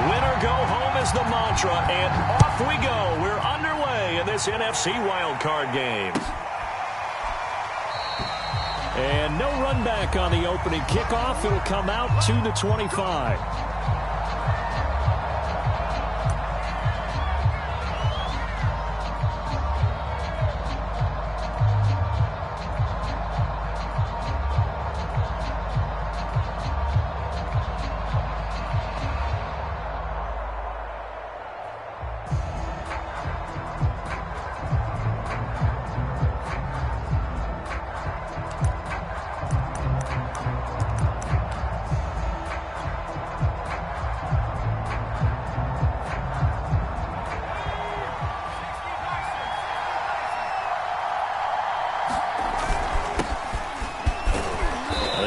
Win or go home is the mantra, and off we go. We're underway in this NFC wildcard game. And no run back on the opening kickoff. It'll come out to the 25.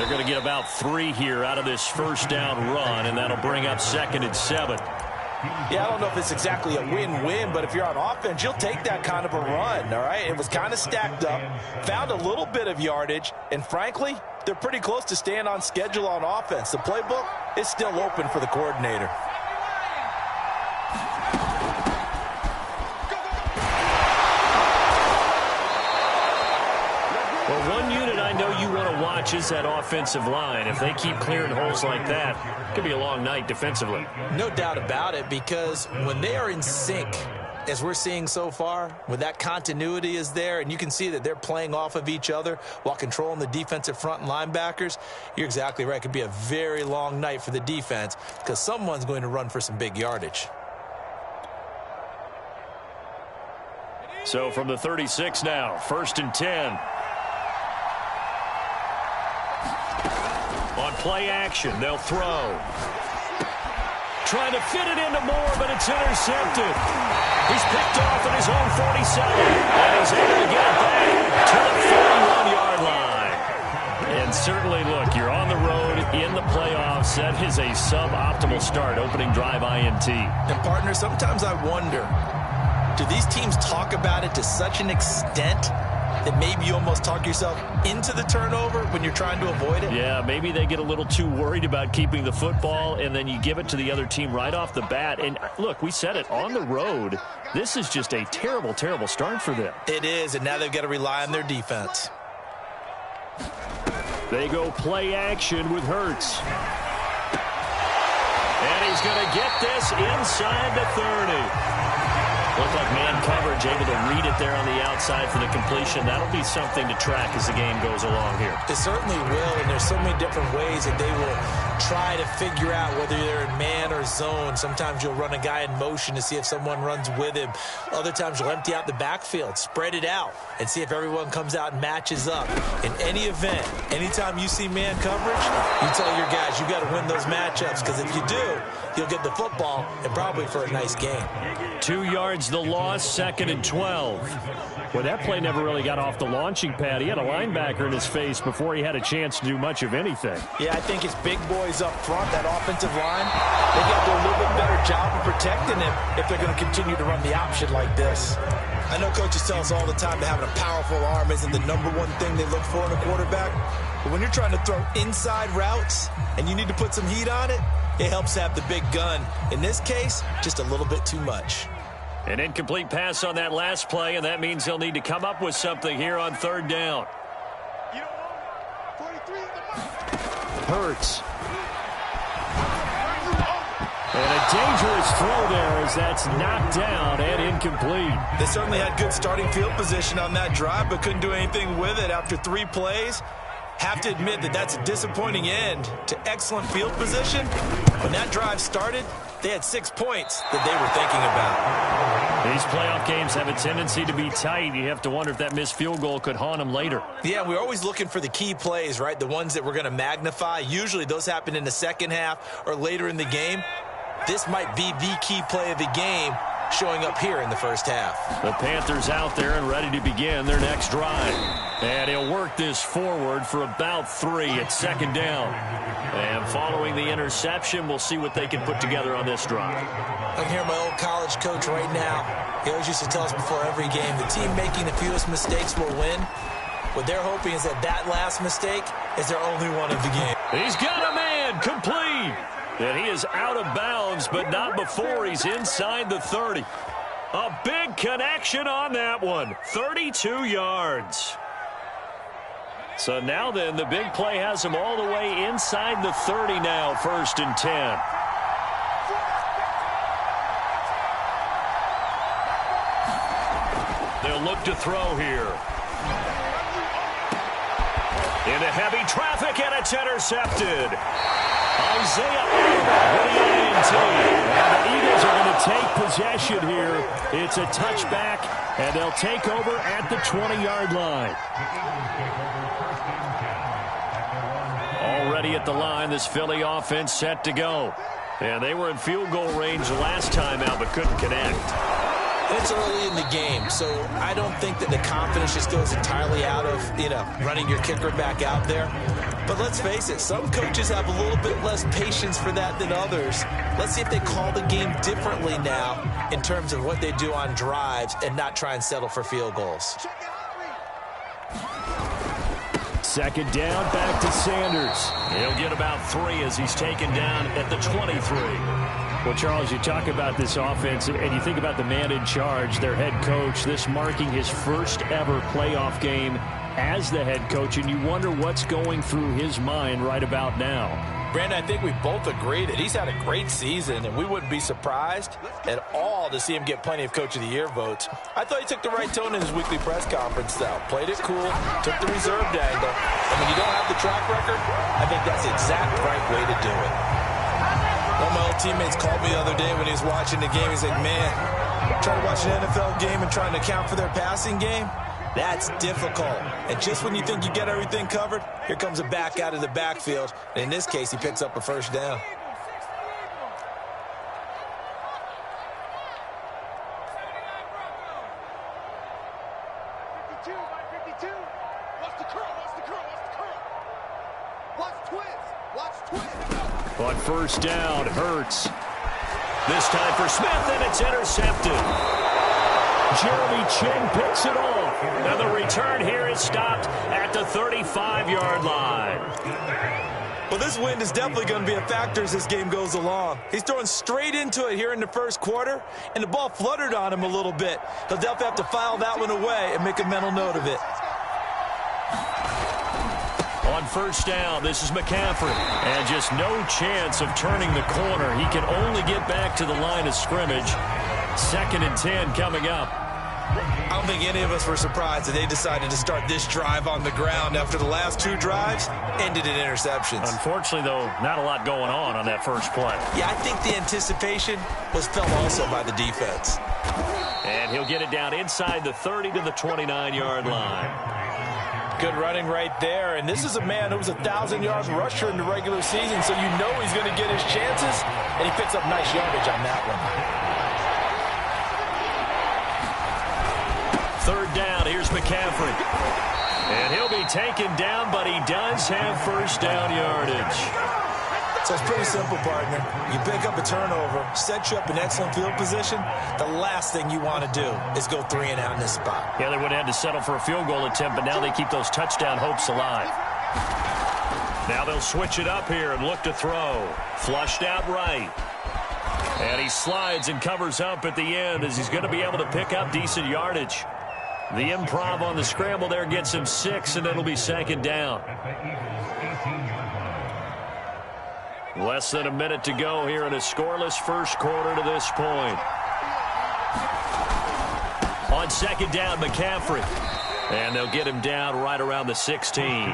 Going to get about 3 here out of this first down run, and that'll bring up 2nd and 7. Yeah, I don't know if it's exactly a win-win, but if you're on offense, you'll take that kind of a run, all right? It was kind of stacked up, found a little bit of yardage, and frankly, they're pretty close to staying on schedule on offense. The playbook is still open for the coordinator. Well, one unit I know you want to watch is that offensive line. If they keep clearing holes like that, it could be a long night defensively. No doubt about it, because when they are in sync, as we're seeing so far, when that continuity is there, and you can see that they're playing off of each other while controlling the defensive front and linebackers, you're exactly right. It could be a very long night for the defense because someone's going to run for some big yardage. So from the 36 now, 1st and 10. On play action, they'll throw. Trying to fit it into Moore, but it's intercepted. He's picked off at his own 47, and he's able to get it back to the 41-yard line. And certainly, look, you're on the road in the playoffs. That is a suboptimal start, opening drive INT. And, partner, sometimes I wonder, do these teams talk about it to such an extent that maybe you almost talk yourself into the turnover when you're trying to avoid it? Yeah, maybe they get a little too worried about keeping the football, and then you give it to the other team right off the bat. And, look, we said it, on the road, this is just a terrible, terrible start for them. It is, and now they've got to rely on their defense. They go play action with Hurts. And he's going to get this inside the 30. Looked like man coverage, able to read it there on the outside for the completion. That'll be something to track as the game goes along here. It certainly will, and there's so many different ways that they will try to figure out whether they're in man or zone. Sometimes you'll run a guy in motion to see if someone runs with him. Other times you'll empty out the backfield, spread it out, and see if everyone comes out and matches up. In any event, anytime you see man coverage, you tell your guys you got to win those matchups, because if you do, you'll get the football and probably for a nice game. 2 yards the loss, 2nd and 12. Well, that play never really got off the launching pad. He had a linebacker in his face before he had a chance to do much of anything. Yeah, I think his big boys up front, that offensive line, they got to do a little bit better job of protecting him if they're going to continue to run the option like this. I know coaches tell us all the time that having a powerful arm isn't the #1 thing they look for in a quarterback. But when you're trying to throw inside routes and you need to put some heat on it, it helps have the big gun. In this case, just a little bit too much. An incomplete pass on that last play, and that means they'll need to come up with something here on 3rd down. Hurts. And a dangerous throw there as that's knocked down and incomplete. They certainly had good starting field position on that drive, but couldn't do anything with it after 3 plays. Have to admit that that's a disappointing end to excellent field position. When that drive started, they had 6 points that they were thinking about. These playoff games have a tendency to be tight. You have to wonder if that missed field goal could haunt them later. Yeah, we're always looking for the key plays, right? The ones that we're going to magnify. Usually those happen in the second half or later in the game. This might be the key play of the game showing up here in the first half. The Panthers out there and ready to begin their next drive. And he'll work this forward for about 3 at 2nd down. And following the interception, we'll see what they can put together on this drive. I can hear my old college coach right now. He always used to tell us before every game, the team making the fewest mistakes will win. What they're hoping is that that last mistake is their only one of the game. He's got a man complete. And he is out of bounds, but not before he's inside the 30. A big connection on that one. 32 yards. So now then, the big play has him all the way inside the 30 now, 1st and 10. They'll look to throw here. Into heavy traffic, and it's intercepted. Isaiah with the INT. And the Eagles are going to take possession here. It's a touchback, and they'll take over at the 20-yard line. Already at the line, this Philly offense set to go. And they were in field goal range last time out, but couldn't connect. It's early in the game, so I don't think that the confidence just goes entirely out of, running your kicker back out there. But let's face it, some coaches have a little bit less patience for that than others. Let's see if they call the game differently now in terms of what they do on drives and not try and settle for field goals. 2nd down, back to Sanders. He'll get about 3 as he's taken down at the 23. Well, Charles, you talk about this offense, and you think about the man in charge, their head coach, this marking his first ever playoff game as the head coach, and you wonder what's going through his mind right about now. Brandon, I think we both agree that he's had a great season, and we wouldn't be surprised at all to see him get plenty of Coach of the Year votes. I thought he took the right tone in his weekly press conference, though. Played it cool, took the reserved angle, and when you don't have the track record, I think that's the exact right way to do it. One of my old teammates called me the other day when he was watching the game. He's like, man, trying to watch an NFL game and trying to account for their passing game, that's difficult. And just when you think you get everything covered, here comes a back out of the backfield. And in this case, he picks up a 1st down. On 1st down, Hurts. This time for Smith, and it's intercepted. Jeremy Chin picks it off. And the return here is stopped at the 35-yard line. Well, this wind is definitely going to be a factor as this game goes along. He's throwing straight into it here in the 1st quarter, and the ball fluttered on him a little bit. He'll definitely have to file that one away and make a mental note of it. On 1st down, this is McCaffrey. And just no chance of turning the corner. He can only get back to the line of scrimmage. 2nd and 10 coming up. I don't think any of us were surprised that they decided to start this drive on the ground after the last 2 drives ended in interceptions. Unfortunately, though, not a lot going on that first play. Yeah, I think the anticipation was felt also by the defense. And he'll get it down inside the 30 to the 29-yard line. Good running right there, and this is a man who was 1,000-yard rusher in the regular season, so you know he's going to get his chances, and he picks up nice yardage on that one. 3rd down, here's McCaffrey. And he'll be taken down, but he does have 1st down yardage. So it's pretty simple, partner. You pick up a turnover, set you up in excellent field position. The last thing you want to do is go 3 and out in this spot. Yeah, they would have had to settle for a field goal attempt, but now they keep those touchdown hopes alive. Now they'll switch it up here and look to throw. Flushed out right. And he slides and covers up at the end as he's going to be able to pick up decent yardage. The improv on the scramble there gets him 6, and it'll be 2nd down. Less than a minute to go here in a scoreless 1st quarter to this point. On 2nd down, McCaffrey. And they'll get him down right around the 16.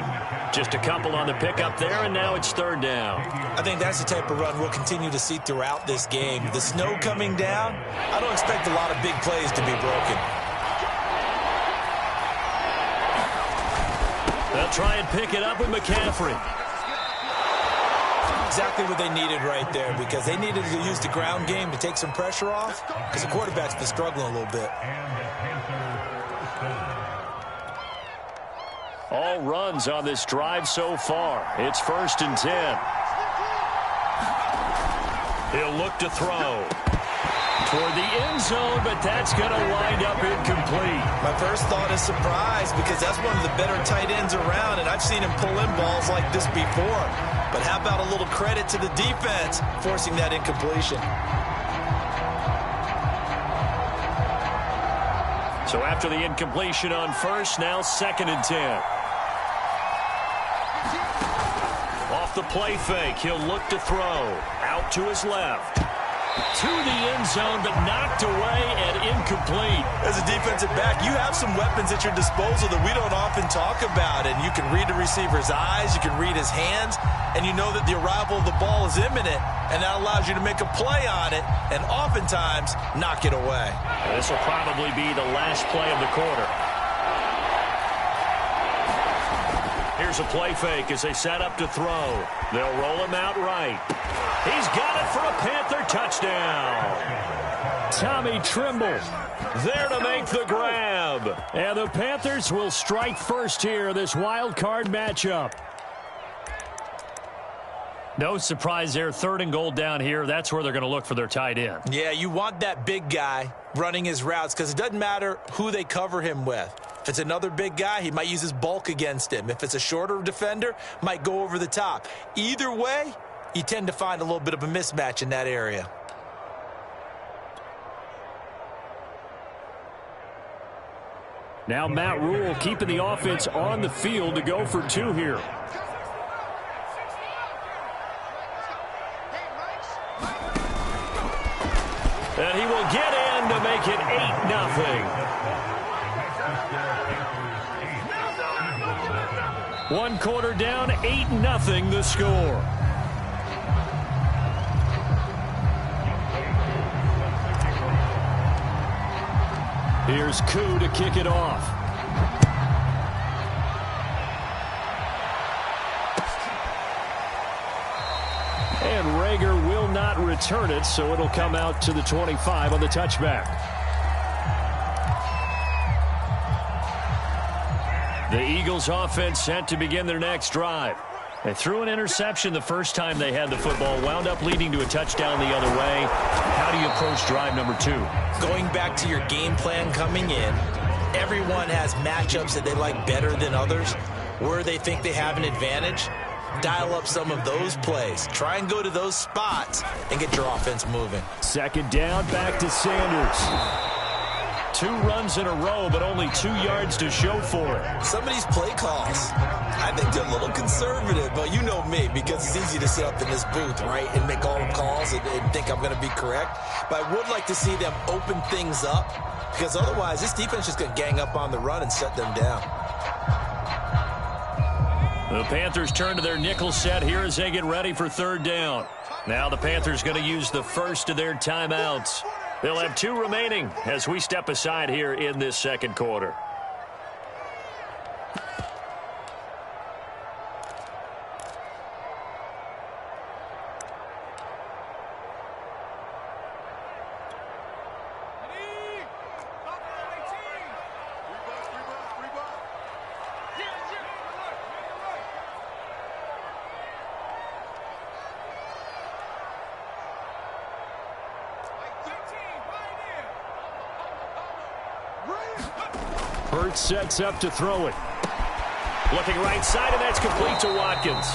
Just a couple on the pickup there, and now it's 3rd down. I think that's the type of run we'll continue to see throughout this game. The snow coming down, I don't expect a lot of big plays to be broken. They'll try and pick it up with McCaffrey. Exactly what they needed right there, because they needed to use the ground game to take some pressure off, because the quarterback's been struggling a little bit. All runs on this drive so far. It's 1st and 10. He'll look to throw toward the end zone, but that's going to wind up incomplete. My first thought is surprise, because that's one of the better tight ends around, and I've seen him pull in balls like this before. But how about a little credit to the defense forcing that incompletion? So after the incompletion on first, now 2nd and 10. Off the play fake, he'll look to throw. Out to his left. To the end zone, but knocked away and incomplete. As a defensive back, you have some weapons at your disposal that we don't often talk about. And you can read the receiver's eyes, you can read his hands, and you know that the arrival of the ball is imminent. And that allows you to make a play on it and oftentimes knock it away. This will probably be the last play of the quarter. Here's a play fake as they set up to throw. They'll roll him out right. He's got it for a Panther touchdown. Tommy Trimble there to make the grab. And the Panthers will strike first here, this wild card matchup. No surprise there, 3rd and goal down here. That's where they're going to look for their tight end. Yeah, you want that big guy running his routes because it doesn't matter who they cover him with. If it's another big guy, he might use his bulk against him. If it's a shorter defender, might go over the top. Either way, you tend to find a little bit of a mismatch in that area. Now Matt Rule keeping the offense on the field to go for 2 here. And he will get in to make it 8-0. 1 quarter down, 8-0 the score. Here's Koo to kick it off. And Rager will not return it, so it'll come out to the 25 on the touchback. The Eagles offense set to begin their next drive. They threw an interception the first time they had the football, wound up leading to a touchdown the other way. How do you approach drive number 2? Going back to your game plan coming in, everyone has matchups that they like better than others. Where they think they have an advantage, dial up some of those plays. Try and go to those spots and get your offense moving. 2nd down, back to Sanders. 2 runs in a row, but only 2 yards to show for it. Some of these play calls, I think they're a little conservative, but you know me, because it's easy to sit up in this booth, right, and make all the calls and think I'm going to be correct. But I would like to see them open things up, because otherwise this defense is just going to gang up on the run and set them down. The Panthers turn to their nickel set here as they get ready for 3rd down. Now the Panthers going to use the first of their timeouts. They'll have 2 remaining as we step aside here in this 2nd quarter. Hurts sets up to throw it. Looking right side, and that's complete to Watkins.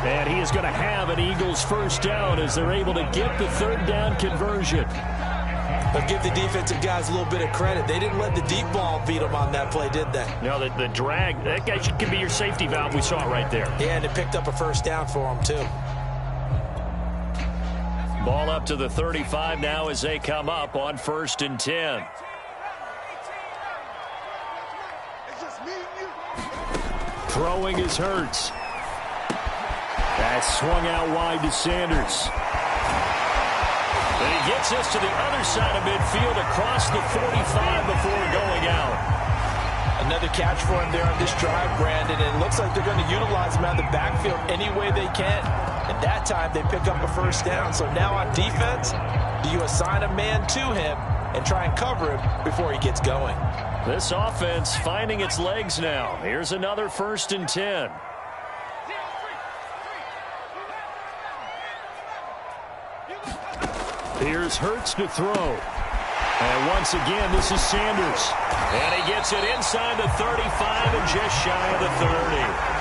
And he is going to have an Eagles 1st down as they're able to get the 3rd down conversion. But give the defensive guys a little bit of credit. They didn't let the deep ball beat them on that play, did they? No, the drag, that guy can be your safety valve. We saw it right there. Yeah, and it picked up a 1st down for them, too. Ball up to the 35 now as they come up on 1st and 10. Throwing is Hurts. That's swung out wide to Sanders. And he gets us to the other side of midfield across the 45 before going out. Another catch for him there on this drive, Brandon. And it looks like they're going to utilize him out of the backfield any way they can. And that time they pick up a 1st down. So now on defense, do you assign a man to him and try and cover him before he gets going? This offense finding its legs now. Here's another 1st and 10. Here's Hurts to throw. And once again, this is Sanders. And he gets it inside the 35 and just shy of the 30.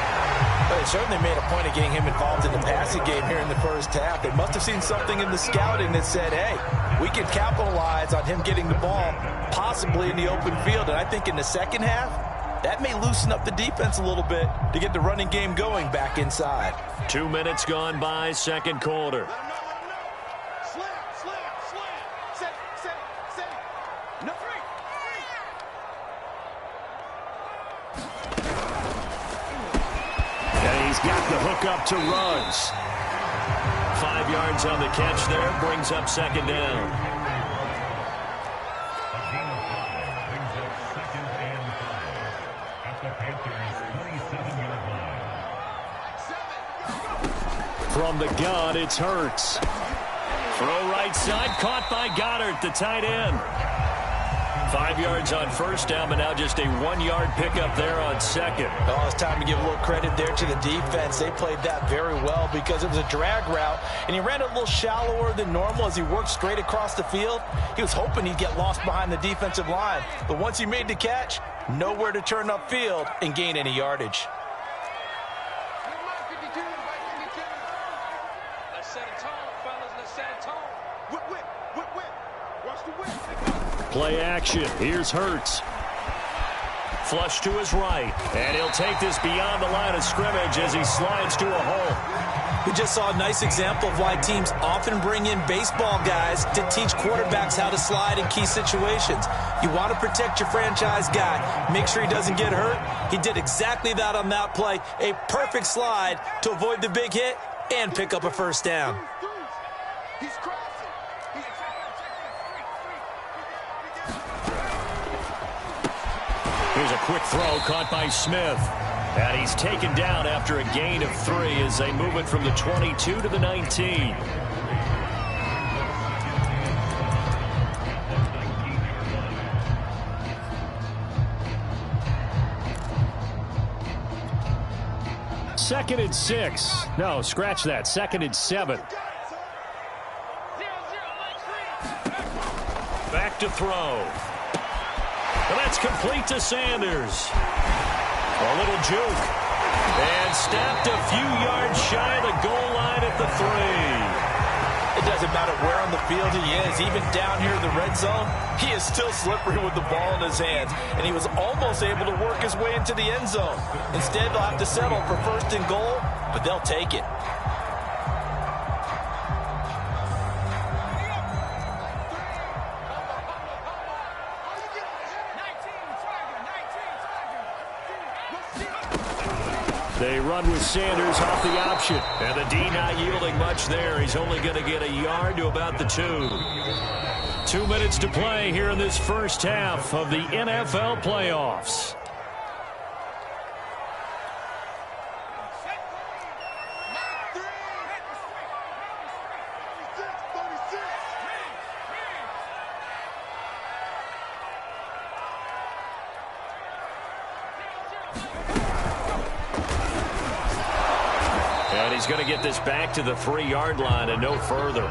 Well, they certainly made a point of getting him involved in the passing game here in the first half. They must have seen something in the scouting that said, hey, we can capitalize on him getting the ball possibly in the open field. And I think in the second half, that may loosen up the defense a little bit to get the running game going back inside. 2 minutes gone by, second quarter. And he's got the hook up to Ruggs. 5 yards on the catch there, brings up second down. From the gun, it's Hurts. Throw right side, caught by Goddard, the tight end. 5 yards on first down, but now just a 1-yard pickup there on second. Oh, it's time to give a little credit there to the defense. They played that very well because it was a drag route, and he ran a little shallower than normal as he worked straight across the field. He was hoping he'd get lost behind the defensive line, but once he made the catch, nowhere to turn upfield and gain any yardage. Play action. Here's Hurts. Flush to his right. And he'll take this beyond the line of scrimmage as he slides to a hole. We just saw a nice example of why teams often bring in baseball guys to teach quarterbacks how to slide in key situations. You want to protect your franchise guy. Make sure he doesn't get hurt. He did exactly that on that play. A perfect slide to avoid the big hit and pick up a first down. Here's a quick throw caught by Smith. And he's taken down after a gain of 3 as they move it from the 22 to the 19. Second and 6. No, scratch that. Second and 7. Back to throw. And that's complete to Sanders. A little juke. And snapped a few yards shy of the goal line at the 3. It doesn't matter where on the field he is. Even down here in the red zone, he is still slippery with the ball in his hands. And he was almost able to work his way into the end zone. Instead, they'll have to settle for first and goal, but they'll take it. They run with Sanders off the option. And the D not yielding much there. He's only going to get a yard to about the 2. 2 minutes to play here in this first half of the NFL playoffs. He's going to get this back to the 3-yard line and no further.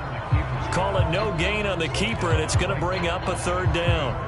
Call it no gain on the keeper, and it's going to bring up a third down.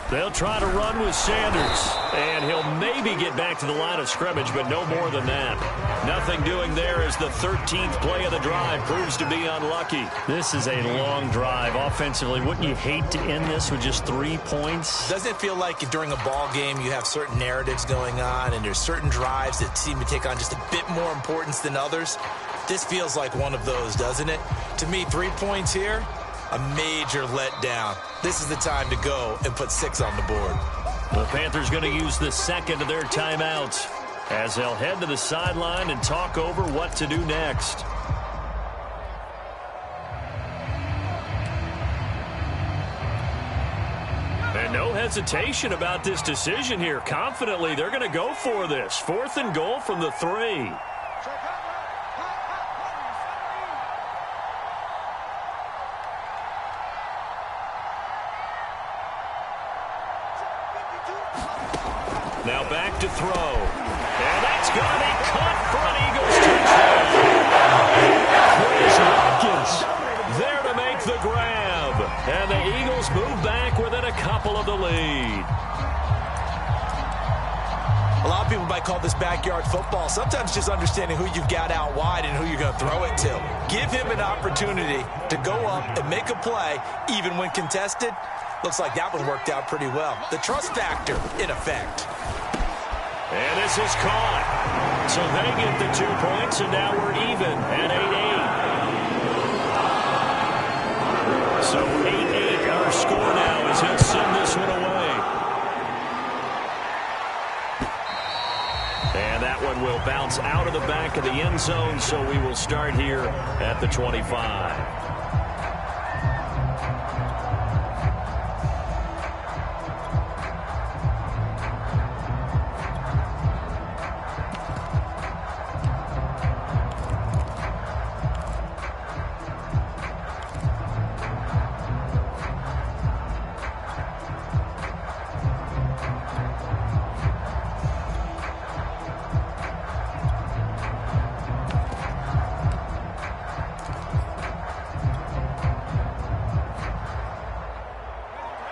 They'll try to run with Sanders, and he'll maybe get back to the line of scrimmage, but no more than that. Nothing doing there as the 13th play of the drive proves to be unlucky. This is a long drive offensively. Wouldn't you hate to end this with just 3 points? Doesn't it feel like during a ball game you have certain narratives going on, and there's certain drives that seem to take on just a bit more importance than others? This feels like one of those, doesn't it? To me, 3 points here, a major letdown. This is the time to go and put 6 on the board. The Panthers going to use the second of their timeouts as they'll head to the sideline and talk over what to do next. And no hesitation about this decision here. Confidently, they're going to go for this. 4th and goal from the 3. couple of the lead. A lot of people might call this backyard football. Sometimes just understanding who you've got out wide and who you're going to throw it to. Give him an opportunity to go up and make a play, even when contested. Looks like that one worked out pretty well. The trust factor in effect. And this is caught. So they get the 2 points, and now we're even at 8-8. So 8-8, our score now as he'll send this one away. And that one will bounce out of the back of the end zone, so we will start here at the 25.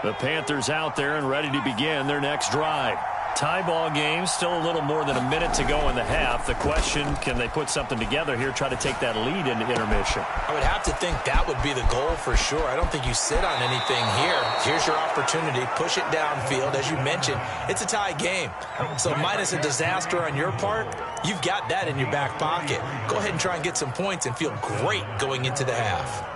The Panthers out there and ready to begin their next drive. Tie ball game, still a little more than a minute to go in the half. The question, can they put something together here, try to take that lead into intermission? I would have to think that would be the goal for sure. I don't think you sit on anything here. Here's your opportunity. Push it downfield. As you mentioned, it's a tie game. So minus a disaster on your part, you've got that in your back pocket. Go ahead and try and get some points and feel great going into the half.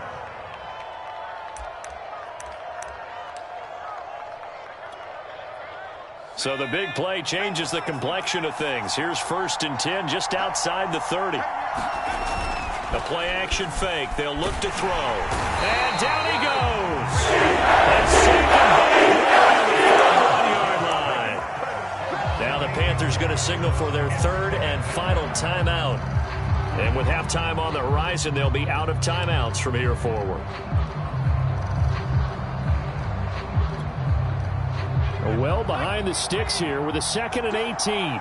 So the big play changes the complexion of things. Here's 1st and 10 just outside the 30. The play action fake. They'll look to throw. And down he goes. And second back on the 41-yard line. Now the Panthers going to signal for their 3rd and final timeout. And with halftime on the horizon, they'll be out of timeouts from here forward. Well behind the sticks here with a 2nd and 18.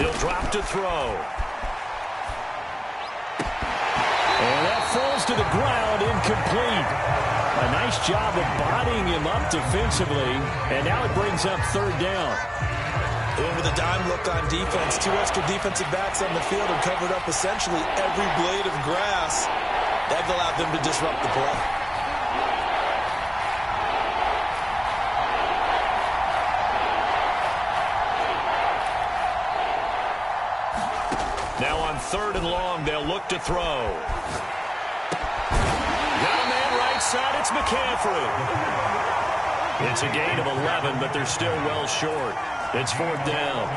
He'll drop to throw. And that falls to the ground, incomplete. A nice job of bodying him up defensively, and now it brings up 3rd down. And with a dime look on defense, 2 extra defensive backs on the field and covered up essentially every blade of grass. That allowed them to disrupt the play. Now on 3rd and long, they'll look to throw. Got a man right side, it's McCaffrey. It's a gain of 11, but they're still well short. It's 4th down.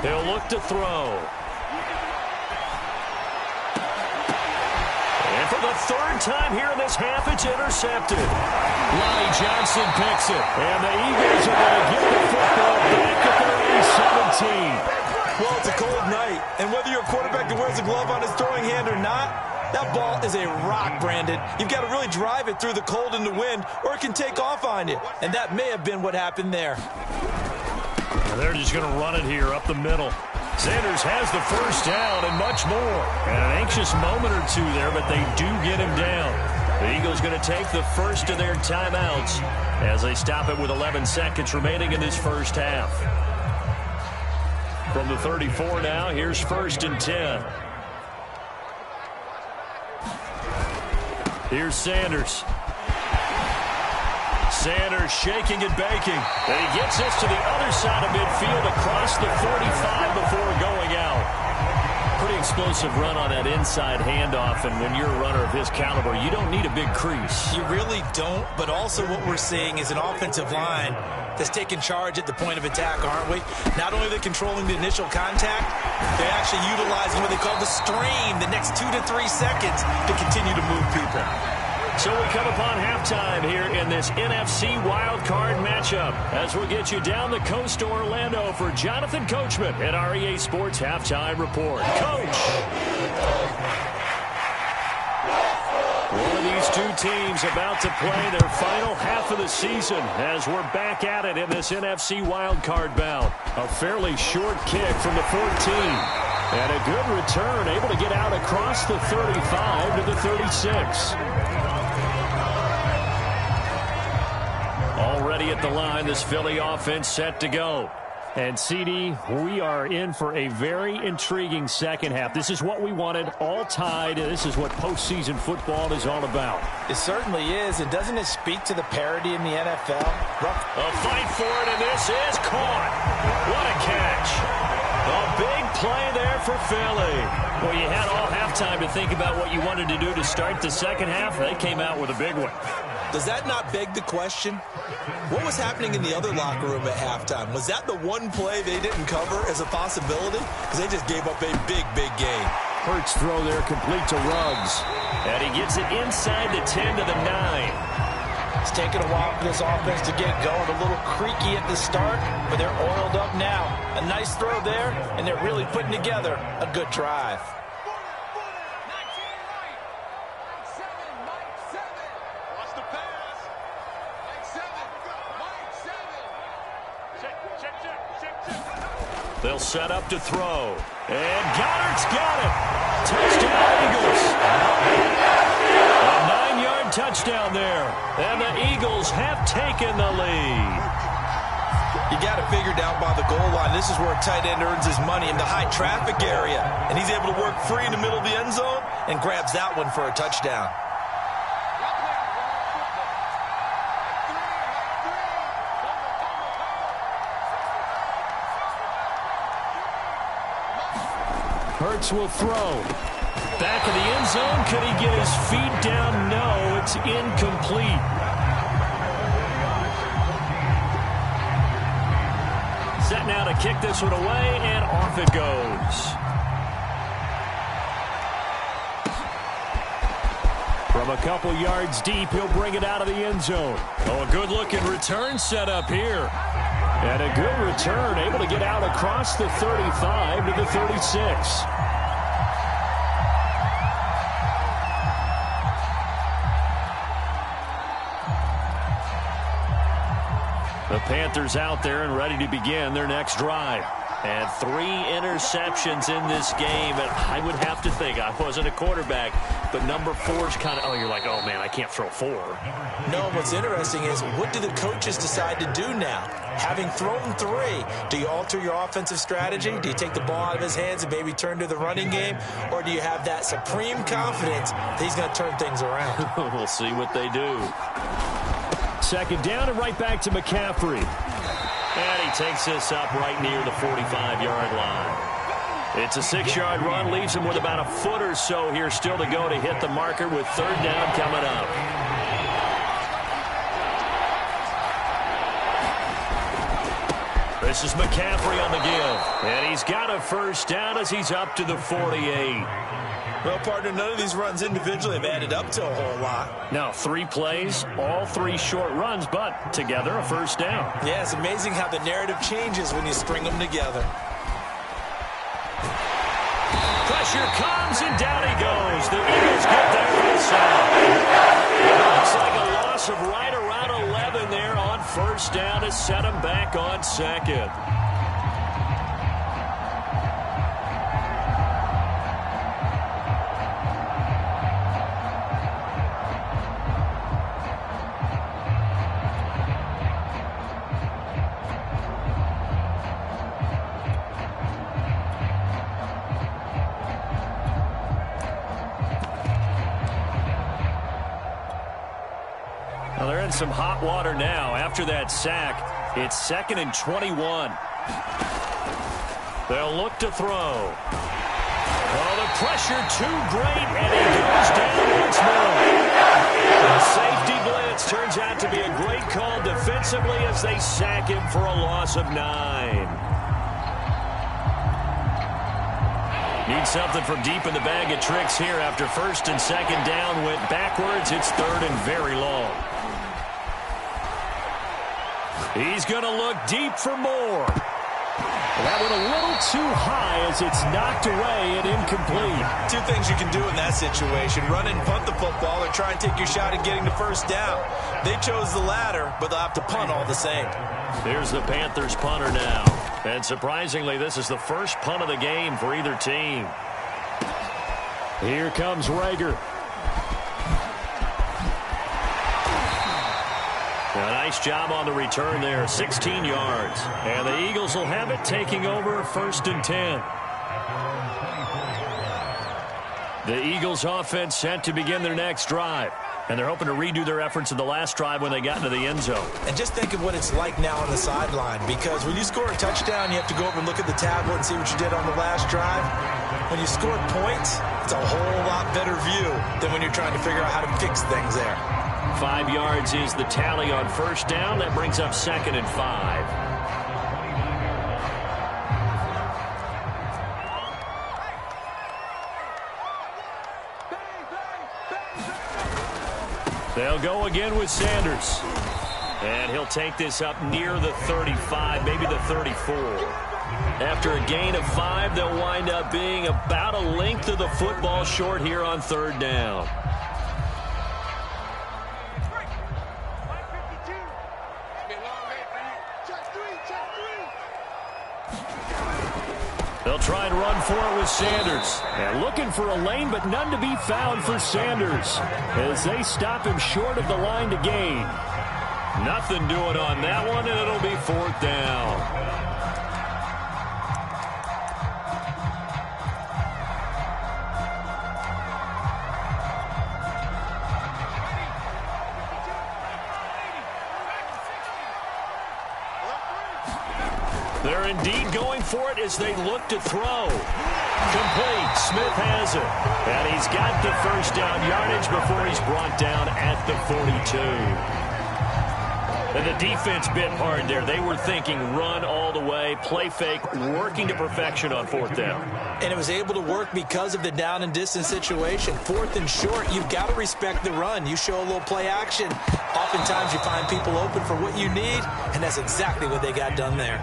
They'll look to throw. For the 3rd time here in this half, it's intercepted. Lonnie Johnson picks it. And the Eagles are going to get the football back at their own 17. Well, it's a cold night. And whether you're a quarterback that wears a glove on his throwing hand or not, that ball is a rock, Brandon. You've got to really drive it through the cold and the wind, or it can take off on you. And that may have been what happened there. And they're just going to run it here up the middle. Sanders has the 1st down and much more. And an anxious moment or two there, but they do get him down. The Eagles going to take the first of their timeouts as they stop it with 11 seconds remaining in this first half. From the 34 now, here's 1st and 10. Here's Sanders. Sanders shaking and baking. And he gets us to the other side of midfield across the 45 before going out. Pretty explosive run on that inside handoff, and when you're a runner of his caliber, you don't need a big crease. You really don't, but also what we're seeing is an offensive line that's taking charge at the point of attack, aren't we? Not only are they controlling the initial contact, they're actually utilizing what they call the stream, the next 2 to 3 seconds to continue to move people. So we come upon halftime here in this NFC wildcard matchup as we'll get you down the coast to Orlando for Jonathan Coachman at our EA Sports Halftime Report. Coach! One of these These two teams about to play their final half of the season as we're back at it in this NFC wildcard bout. A fairly short kick from the 14. And a good return, able to get out across the 35 to the 36. Already at the line, this Philly offense set to go. And, CD, we are in for a very intriguing second half. This is what we wanted, all tied. This is what postseason football is all about. It certainly is. And doesn't it speak to the parity in the NFL? A fight for it, and this is caught. What a catch. A big play there for Philly. Well, you had all halftime to think about what you wanted to do to start the second half. They came out with a big one. Does that not beg the question? What was happening in the other locker room at halftime? Was that the one play they didn't cover as a possibility? Because they just gave up a big, big game. Hurts throw there complete to Ruggs. And he gets it inside the 10 to the 9. It's taken a while for this offense to get going. A little creaky at the start, but they're oiled up now. A nice throw there, and they're really putting together a good drive. They'll set up to throw. And Goddard's got it. Touchdown, Eagles. A 9-yard touchdown there. And the Eagles have taken the lead. You got to figure down by the goal line. This is where a tight end earns his money, in the high traffic area. And he's able to work free in the middle of the end zone and grabs that one for a touchdown. Hurts will throw. Back of the end zone. Could he get his feet down? No, it's incomplete. Set now to kick this one away, and off it goes. From a couple yards deep, he'll bring it out of the end zone. Oh, a good-looking return set up here. And a good return, able to get out across the 35 to the 36. The Panthers out there and ready to begin their next drive. And 3 interceptions in this game. And I would have to think, I wasn't a quarterback, but number 4 is kind of, oh, you're like, oh, man, I can't throw 4. No, what's interesting is, what do the coaches decide to do now? Having thrown 3, do you alter your offensive strategy? Do you take the ball out of his hands and maybe turn to the running game? Or do you have that supreme confidence that he's going to turn things around? We'll see what they do. Second down and right back to McCaffrey. And he takes this up right near the 45-yard line. It's a 6-yard run, leaves him with about a foot or so here still to go to hit the marker with third down coming up. This is McCaffrey on the give. And he's got a first down as he's up to the 48. Well, partner, none of these runs individually have added up to a whole lot. Now, 3 plays, all 3 short runs, but together a first down. Yeah, it's amazing how the narrative changes when you string them together. Pressure comes, and down he goes. The Eagles get there for the sack. Looks like a loss of right around 11 there on first down to set him back on second. Well, they're in some hot water now. After that sack, it's 2nd and 21. They'll look to throw. Oh, the pressure too great, and he goes down once more. The safety blitz turns out to be a great call defensively as they sack him for a loss of 9. Need something from deep in the bag of tricks here after first and second down went backwards. It's 3rd and very long. He's going to look deep for more. That went a little too high as it's knocked away and incomplete. Two things you can do in that situation: run and punt the football, or try and take your shot at getting the first down. They chose the latter, but they'll have to punt all the same. Here's the Panthers punter now. And surprisingly, this is the first punt of the game for either team. Here comes Rager. A nice job on the return there, 16 yards. And the Eagles will have it, taking over 1st and 10. The Eagles offense set to begin their next drive. And they're hoping to redo their efforts in the last drive when they got into the end zone. And just think of what it's like now on the sideline, because when you score a touchdown, you have to go over and look at the tablet and see what you did on the last drive. When you score points, it's a whole lot better view than when you're trying to figure out how to fix things there. 5 yards is the tally on first down. That brings up 2nd and 5. They'll go again with Sanders. And he'll take this up near the 35, maybe the 34. After a gain of 5, they'll wind up being about a length of the football short here on 3rd down. They'll try and run for it with Sanders. And looking for a lane, but none to be found for Sanders as they stop him short of the line to gain. Nothing doing on that one, and it'll be 4th down. They're indeed going for it as they look to throw. Complete. Smith has it. And he's got the first down yardage before he's brought down at the 42. And the defense bit hard there. They were thinking run all the way, play fake, working to perfection on 4th down. And it was able to work because of the down and distance situation. 4th and short, you've got to respect the run. You show a little play action. Oftentimes you find people open for what you need, and that's exactly what they got done there.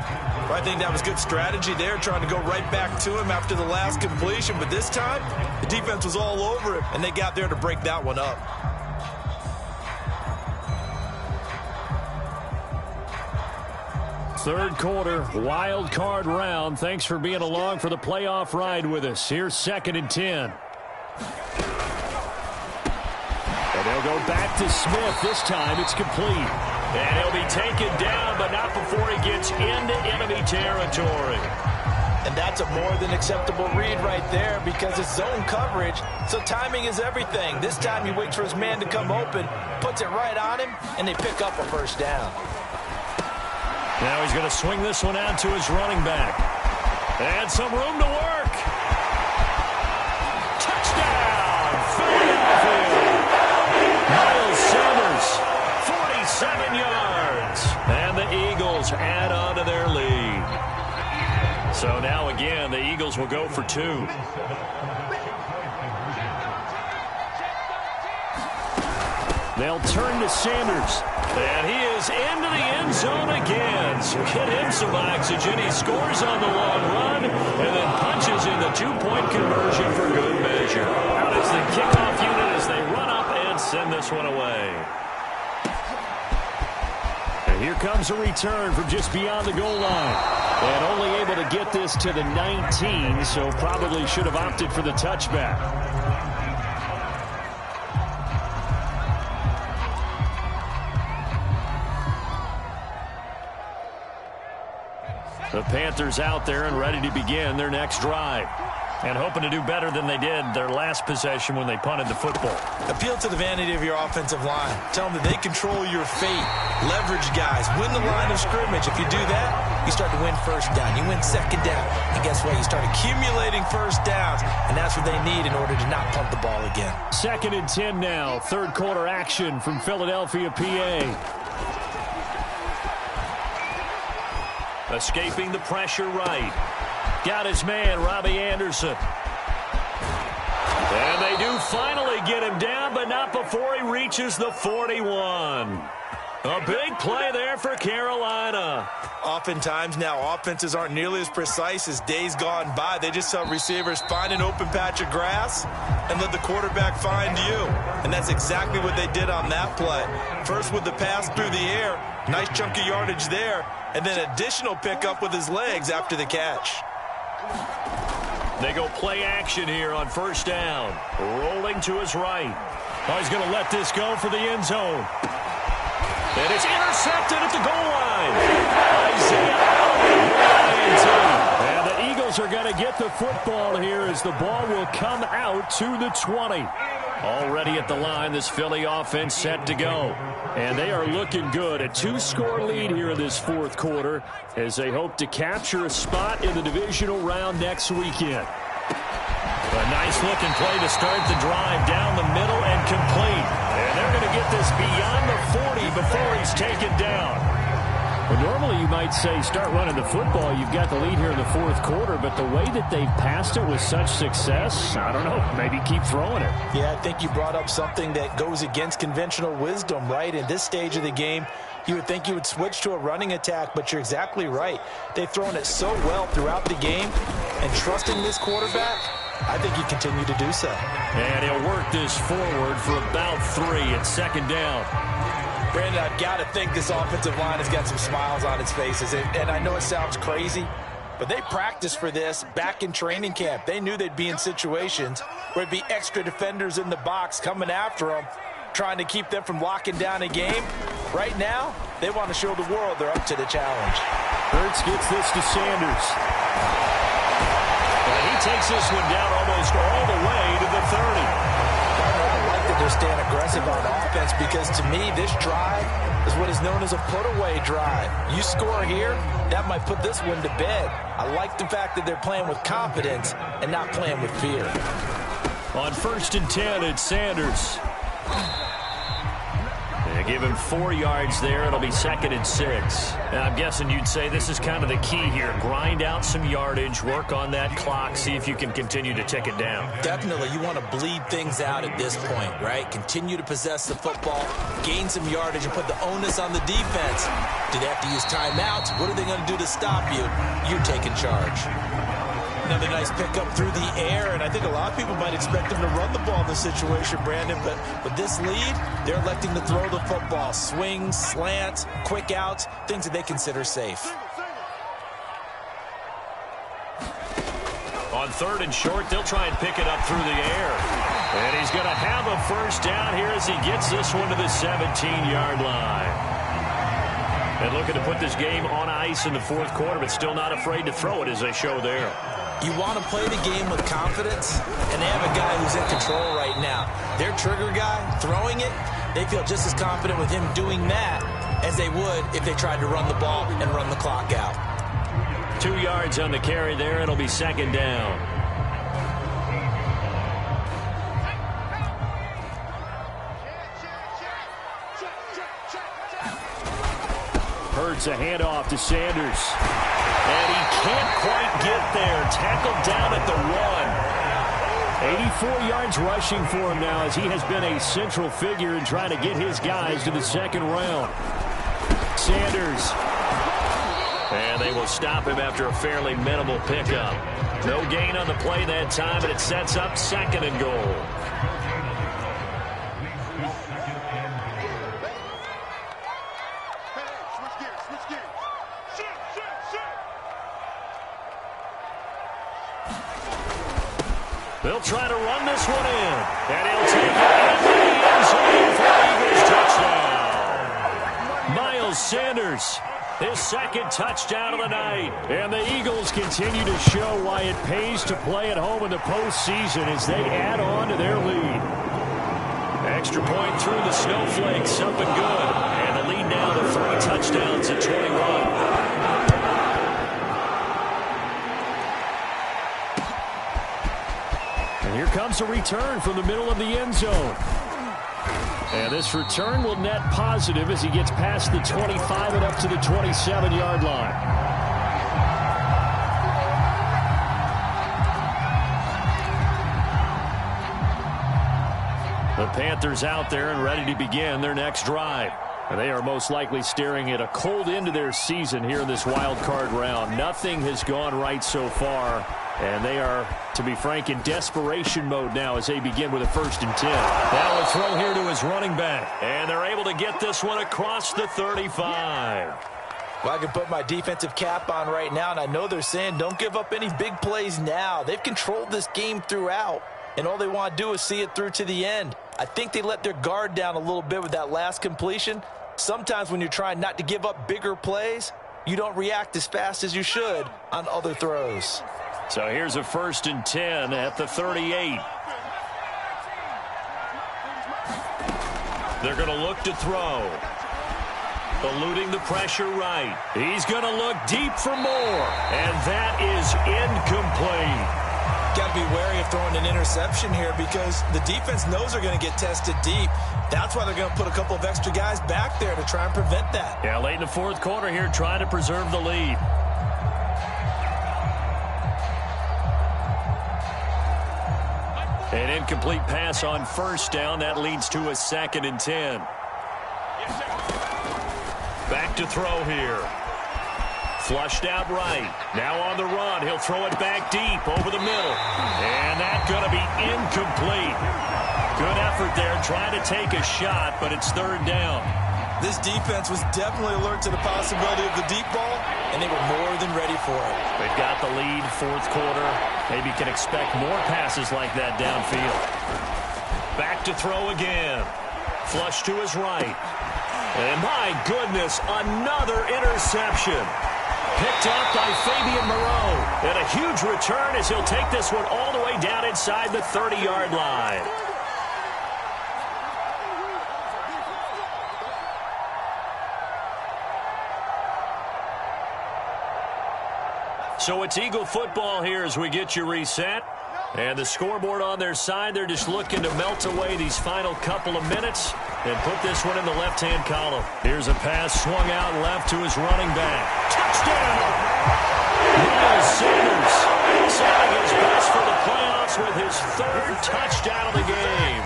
I think that was good strategy there, trying to go right back to him after the last completion. But this time, the defense was all over him, and they got there to break that one up. Third quarter, wild card round. Thanks for being along for the playoff ride with us. Here's 2nd and 10. And they'll go back to Smith. This time it's complete. And he'll be taken down, but not before he gets into enemy territory. And that's a more than acceptable read right there because it's zone coverage, so timing is everything. This time he waits for his man to come open, puts it right on him, and they pick up a first down. Now he's going to swing this one out to his running back. And some room to work. Touchdown, Philadelphia. Miles Sanders, 47 yards. And the Eagles add on to their lead. So now again, the Eagles will go for 2. They'll turn to Sanders. And he is into the end zone again. So get him some oxygen. He scores on the long run and then punches in the 2-point conversion for good measure. Out is the kickoff unit as they run up and send this one away. And here comes a return from just beyond the goal line. And only able to get this to the 19, so probably should have opted for the touchback. The Panthers out there and ready to begin their next drive. And hoping to do better than they did their last possession when they punted the football. Appeal to the vanity of your offensive line. Tell them that they control your fate. Leverage guys. Win the line of scrimmage. If you do that, you start to win first down. You win second down. And guess what? You start accumulating first downs. And that's what they need in order to not punt the ball again. 2nd and 10 now. Third quarter action from Philadelphia, PA. Escaping the pressure right. Got his man, Robbie Anderson. And they do finally get him down, but not before he reaches the 41. A big play there for Carolina. Oftentimes now, offenses aren't nearly as precise as days gone by. They just tell receivers, find an open patch of grass and let the quarterback find you. And that's exactly what they did on that play. First with the pass through the air, nice chunk of yardage there, and then additional pickup with his legs after the catch. They go play action here on first down. Rolling to his right. Oh, he's going to let this go for the end zone. And it's intercepted at the goal line. Isaiah and the Eagles are going to get the football here as the ball will come out to the 20. Already at the line, this Philly offense set to go. And they are looking good. A 2-score lead here in this fourth quarter as they hope to capture a spot in the divisional round next weekend. A nice-looking play to start the drive down the middle and complete. And they're going to get this beyond the 40 before he's taken down. Well, normally you might say start running the football. You've got the lead here in the fourth quarter, but the way that they've passed it with such success, I don't know, maybe keep throwing it. Yeah, I think you brought up something that goes against conventional wisdom, right? In this stage of the game, you would think you would switch to a running attack, but you're exactly right. They've thrown it so well throughout the game, and trusting this quarterback, I think you continue to do so. And he'll work this forward for about 3 at second down. Brandon, I've got to think this offensive line has got some smiles on its faces. And I know it sounds crazy, but they practiced for this back in training camp. They knew they'd be in situations where there'd be extra defenders in the box coming after them, trying to keep them from locking down a game. Right now, they want to show the world they're up to the challenge. Hurts gets this to Sanders. And he takes this one down almost all the way to the 30. I like that they're staying aggressive on offense because, to me, this drive is what is known as a put-away drive. You score here, that might put this one to bed. I like the fact that they're playing with confidence and not playing with fear. On 1st and 10, it's Sanders. They give him 4 yards there. It'll be 2nd and 6. And I'm guessing you'd say this is kind of the key here. Grind out some yardage, work on that clock, see if you can continue to tick it down. Definitely. You want to bleed things out at this point, right? Continue to possess the football, gain some yardage, and put the onus on the defense. Do they have to use timeouts? What are they going to do to stop you? You're taking charge. Another nice pickup through the air, and I think a lot of people might expect them to run the ball in this situation, Brandon, but with this lead, they're electing to throw the football. Swings, slants, quick outs, things that they consider safe. On 3rd and short, they'll try and pick it up through the air. And he's going to have a first down here as he gets this one to the 17-yard line. And looking to put this game on ice in the fourth quarter, but still not afraid to throw it as they show there. You want to play the game with confidence, and they have a guy who's in control right now. Their trigger guy, throwing it, they feel just as confident with him doing that as they would if they tried to run the ball and run the clock out. 2 yards on the carry there. It'll be 2nd down. Hurts a handoff to Sanders. And he can't quite get there. Tackled down at the 1. 84 yards rushing for him now as he has been a central figure in trying to get his guys to the 2nd round. Sanders. And they will stop him after a fairly minimal pickup. No gain on the play that time, and it sets up 2nd and goal. They'll try to run this one in. And he'll take it into the end zone for the Eagles touchdown. Miles Sanders, his 2nd touchdown of the night. And the Eagles continue to show why it pays to play at home in the postseason as they add on to their lead. Extra point through the snowflakes, something good. And the lead now to 3 touchdowns at 21. Here comes a return from the middle of the end zone. And this return will net positive as he gets past the 25 and up to the 27-yard line. The Panthers out there and ready to begin their next drive. And they are most likely staring at a cold end to their season here in this wild card round. Nothing has gone right so far, and they are, to be frank, in desperation mode now as they begin with a 1st and 10. Now a throw here to his running back, and they're able to get this one across the 35. Well, I can put my defensive cap on right now, and I know they're saying don't give up any big plays now. They've controlled this game throughout, and all they want to do is see it through to the end. I think they let their guard down a little bit with that last completion. Sometimes when you're trying not to give up bigger plays, you don't react as fast as you should on other throws. So here's a 1st and 10 at the 38. They're going to look to throw. Eluding the pressure right. He's going to look deep for more. And that is incomplete. Got to be wary of throwing an interception here because the defense knows they're going to get tested deep. That's why they're going to put a couple of extra guys back there to try and prevent that. Yeah, late in the 4th quarter here, trying to preserve the lead. An incomplete pass on 1st down. That leads to a 2nd and 10. Back to throw here. Flushed out right. Now on the run. He'll throw it back deep over the middle. And that's going to be incomplete. Good effort there trying to take a shot, but it's 3rd down. This defense was definitely alert to the possibility of the deep ball, and they were more than ready for it. They've got the lead, 4th quarter. Maybe can expect more passes like that downfield. Back to throw again. Flush to his right. And my goodness, another interception. Picked up by Fabian Moreau. And a huge return as he'll take this one all the way down inside the 30-yard line. So it's Eagle football here as we get you reset. And the scoreboard on their side, they're just looking to melt away these final couple of minutes and put this one in the left-hand column. Here's a pass swung out left to his running back. Touchdown! Miles Sanders setting his best for the playoffs with his 3rd touchdown of the game.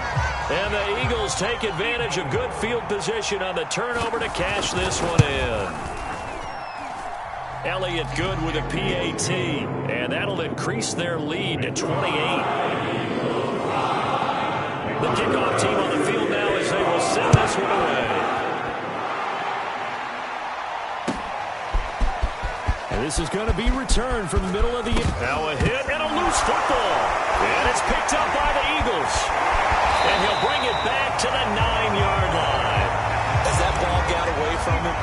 And the Eagles take advantage of good field position on the turnover to cash this one in. Elliott good with a PAT, and that'll increase their lead to 28. The kickoff team on the field now as they will send this one away. And this is going to be returned from the middle of the... Now a hit and a loose football. And it's picked up by the Eagles. And he'll bring it back to the 9-yard line. As that ball got away from him,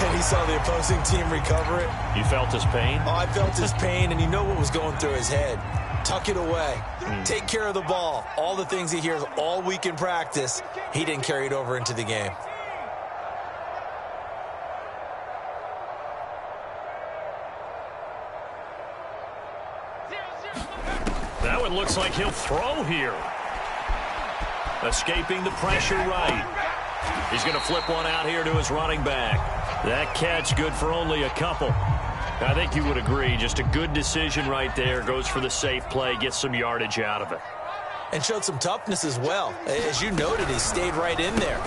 and he saw the opposing team recover it. You felt his pain? Oh, I felt his pain, and you know what was going through his head. Tuck it away. Take care of the ball. All the things he hears all week in practice, he didn't carry it over into the game. That one looks like he'll throw here. Escaping the pressure right. He's going to flip one out here to his running back. That catch good for only a couple. I think you would agree. Just a good decision right there. Goes for the safe play. Gets some yardage out of it. And showed some toughness as well. As you noted, he stayed right in there.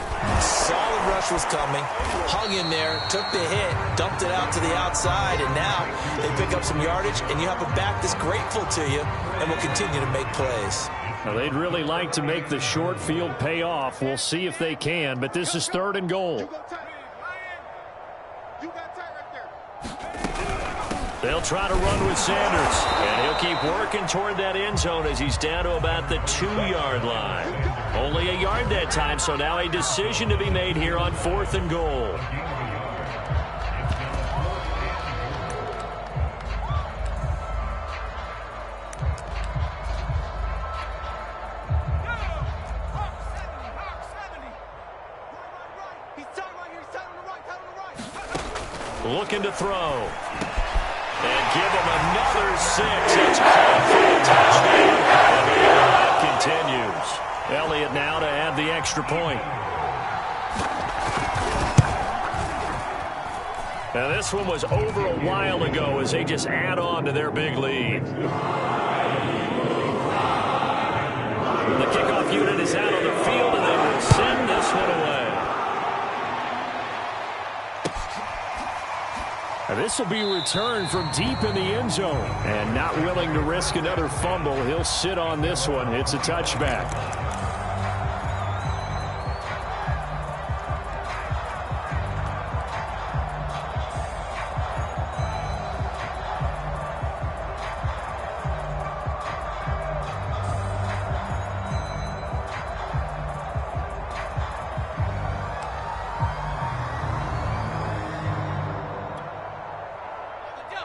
Solid rush was coming. Hung in there. Took the hit. Dumped it out to the outside. And now they pick up some yardage. And you have a back that's grateful to you and will continue to make plays. Well, they'd really like to make the short field pay off. We'll see if they can, but this is 3rd and goal. They'll try to run with Sanders, and he'll keep working toward that end zone as he's down to about the 2-yard line. Only a yard that time, so now a decision to be made here on 4th and goal. Looking to throw. And give him another 6. It's caught for a touchdown. And the drive continues. Elliott now to add the extra point. Now this one was over a while ago as they just add on to their big lead. The kickoff unit is out on the field, and they will send this one away. This will be returned from deep in the end zone. And not willing to risk another fumble, he'll sit on this one. It's a touchback.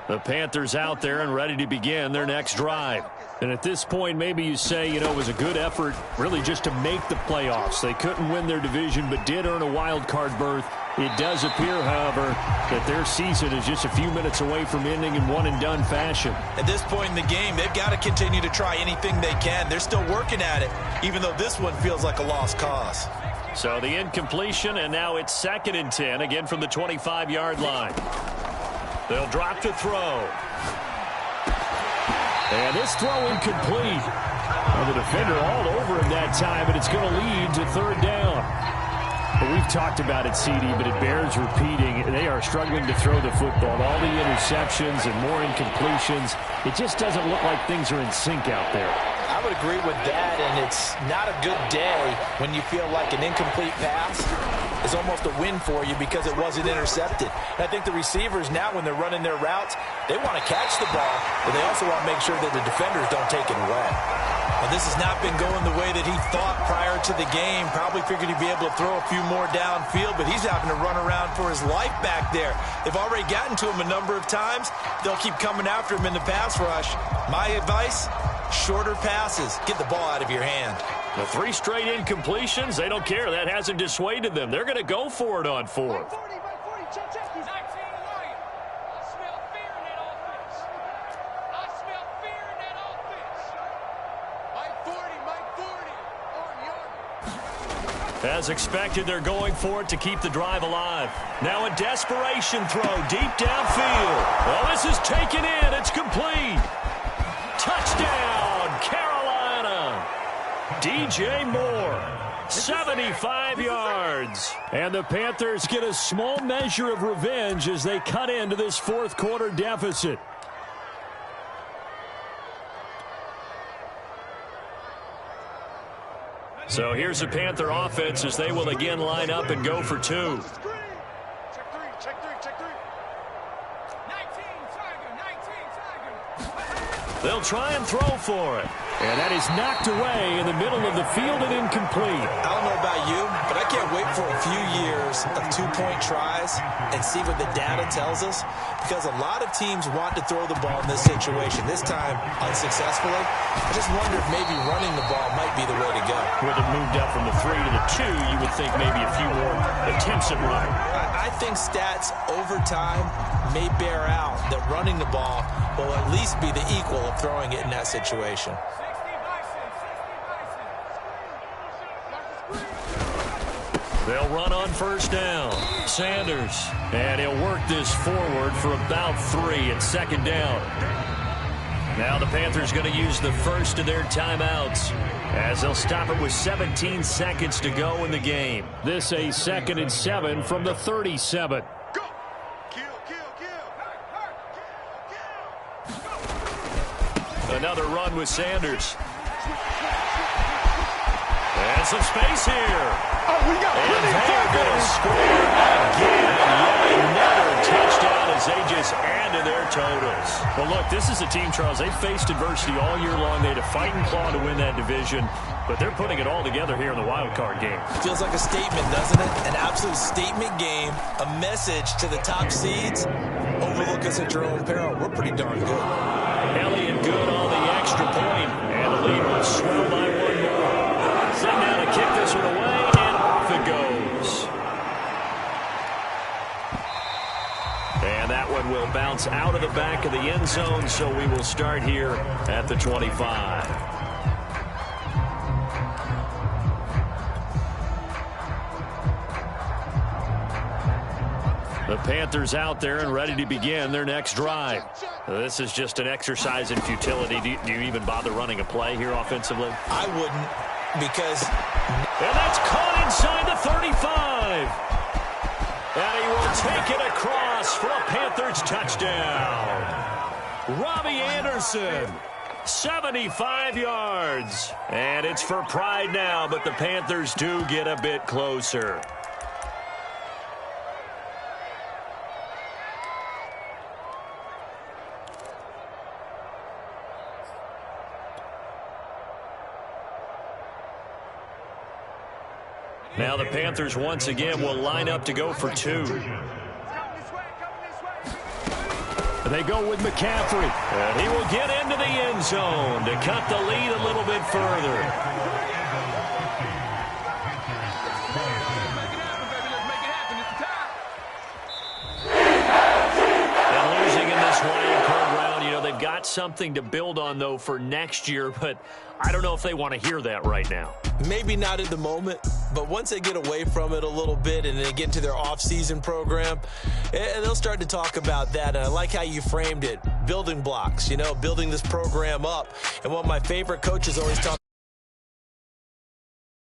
The Panthers out there and ready to begin their next drive. And at this point, maybe you say, it was a good effort really just to make the playoffs. They couldn't win their division but did earn a wild card berth. It does appear, however, that their season is just a few minutes away from ending in one-and-done fashion. At this point in the game, they've got to continue to try anything they can. They're still working at it, even though this one feels like a lost cause. So the incompletion, and now it's 2nd and 10, again from the 25-yard line. They'll drop to throw. And this throw incomplete. Well, the defender all over him that time, but it's going to lead to 3rd down. Well, we've talked about it, CD, but it bears repeating. They are struggling to throw the football. All the interceptions and more incompletions. It just doesn't look like things are in sync out there. I would agree with that, and it's not a good day when you feel like an incomplete pass is almost a win for you because it wasn't intercepted. And I think the receivers now, when they're running their routes, they want to catch the ball, but they also want to make sure that the defenders don't take it away. And this has not been going the way that he thought prior to the game. Probably figured he'd be able to throw a few more downfield, but he's having to run around for his life back there. They've already gotten to him a number of times. They'll keep coming after him in the pass rush. My advice, shorter passes. Get the ball out of your hand. The 3 straight incompletions, they don't care. That hasn't dissuaded them. They're going to go for it on 4th. As expected, they're going for it to keep the drive alive. Now a desperation throw deep downfield. Well, this is taken in. It's complete. Touchdown, Carolina. DJ Moore, 75 yards. And the Panthers get a small measure of revenge as they cut into this 4th quarter deficit. So here's the Panther offense as they will again line up and go for 2. They'll try and throw for it. And that is knocked away in the middle of the field and incomplete. I don't know about you, but I can't wait for a few years of 2-point tries and see what the data tells us, because a lot of teams want to throw the ball in this situation. This time, unsuccessfully. I just wonder if maybe running the ball might be the way to go. With it moved up from the 3 to the 2, you would think maybe a few more attempts at running. I think stats over time may bear out that running the ball will at least be the equal of throwing it in that situation. They'll run on 1st down. Sanders. And he'll work this forward for about 3 at 2nd down. Now the Panthers going to use the first of their timeouts as they'll stop it with 17 seconds to go in the game. This a 2nd and 7 from the 37. Go. Kill. Another run with Sanders. And some space here. We got and they're going to score again. Yet another touchdown as they just add to their totals. Well, look, this is a team, Charles. They faced adversity all year long. They had to fight and claw to win that division, but they're putting it all together here in the wild card game. Feels like a statement, doesn't it? An absolute statement game, a message to the top seeds. Overlook us at your own peril. We're pretty darn good. Elliott good on the extra point, and the lead will swell by 1 more. Send down to kick this one away, and off it goes. And that one will bounce out of the back of the end zone, so we will start here at the 25. The Panthers out there and ready to begin their next drive. This is just an exercise in futility. Do you even bother running a play here offensively? I wouldn't, because... And that's caught inside the 35. And he will take it across for a Panthers touchdown. Robbie Anderson, 75 yards. And it's for pride now, but the Panthers do get a bit closer. Now the Panthers once again will line up to go for two. They go with McCaffrey. And he will get into the end zone to cut the lead a little bit further. They've got something to build on, though, for next year, but I don't know if they want to hear that right now. Maybe not at the moment, but once they get away from it a little bit and they get into their off-season program, they'll start to talk about that. And I like how you framed it, building blocks, building this program up. And what my favorite coaches always talk